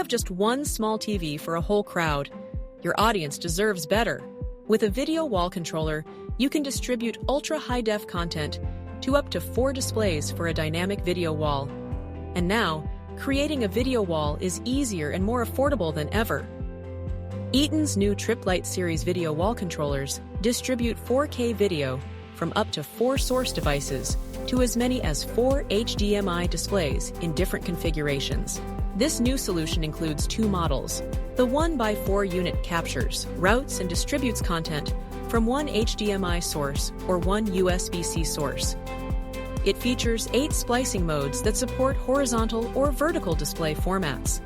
have just one small TV for a whole crowd. Your audience deserves better. With a video wall controller, you can distribute ultra-high-def content to up to 4 displays for a dynamic video wall. And now, creating a video wall is easier and more affordable than ever. Eaton's new Tripp Lite series video wall controllers distribute 4K video from up to 4 source devices to as many as 4 HDMI displays in different configurations. This new solution includes 2 models. The 1x4 unit captures, routes, and distributes content from one HDMI source or one USB-C source. It features 8 splicing modes that support horizontal or vertical display formats.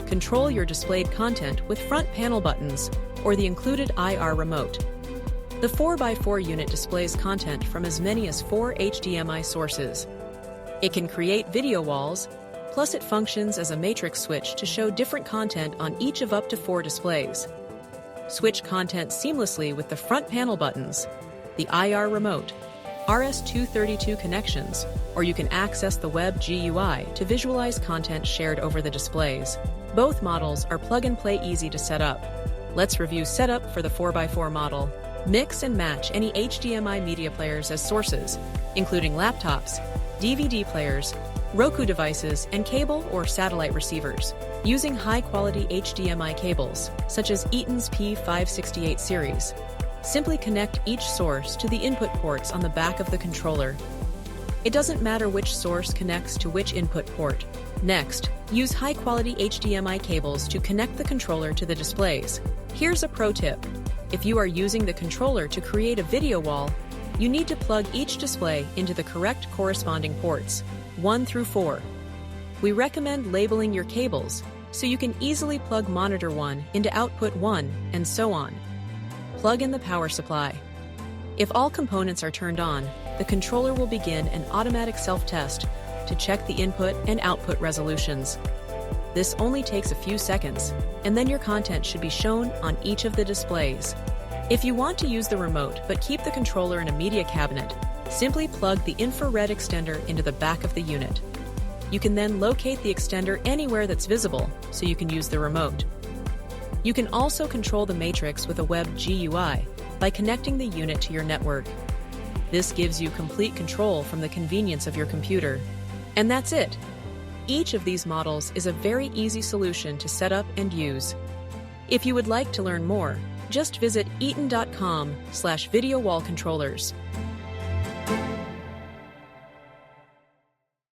Control your displayed content with front panel buttons or the included IR remote. The 4x4 unit displays content from as many as 4 HDMI sources. It can create video walls, plus it functions as a matrix switch to show different content on each of up to 4 displays. Switch content seamlessly with the front panel buttons, the IR remote, RS-232 connections, or you can access the web GUI to visualize content shared over the displays. Both models are plug-and-play easy to set up. Let's review setup for the 4x4 model. Mix and match any HDMI media players as sources, including laptops, DVD players, Roku devices, and cable or satellite receivers. Using high-quality HDMI cables, such as Eaton's P568 series, simply connect each source to the input ports on the back of the controller. It doesn't matter which source connects to which input port. Next, use high-quality HDMI cables to connect the controller to the displays. Here's a pro tip. If you are using the controller to create a video wall, you need to plug each display into the correct corresponding ports, 1 through 4. We recommend labeling your cables so you can easily plug monitor 1 into output 1, and so on. Plug in the power supply. If all components are turned on, the controller will begin an automatic self-test to check the input and output resolutions. This only takes a few seconds, and then your content should be shown on each of the displays. If you want to use the remote but keep the controller in a media cabinet, simply plug the infrared extender into the back of the unit. You can then locate the extender anywhere that's visible, so you can use the remote. You can also control the matrix with a web GUI by connecting the unit to your network. This gives you complete control from the convenience of your computer. And that's it. Each of these models is a very easy solution to set up and use. If you would like to learn more, just visit eaton.com/video wall controllers.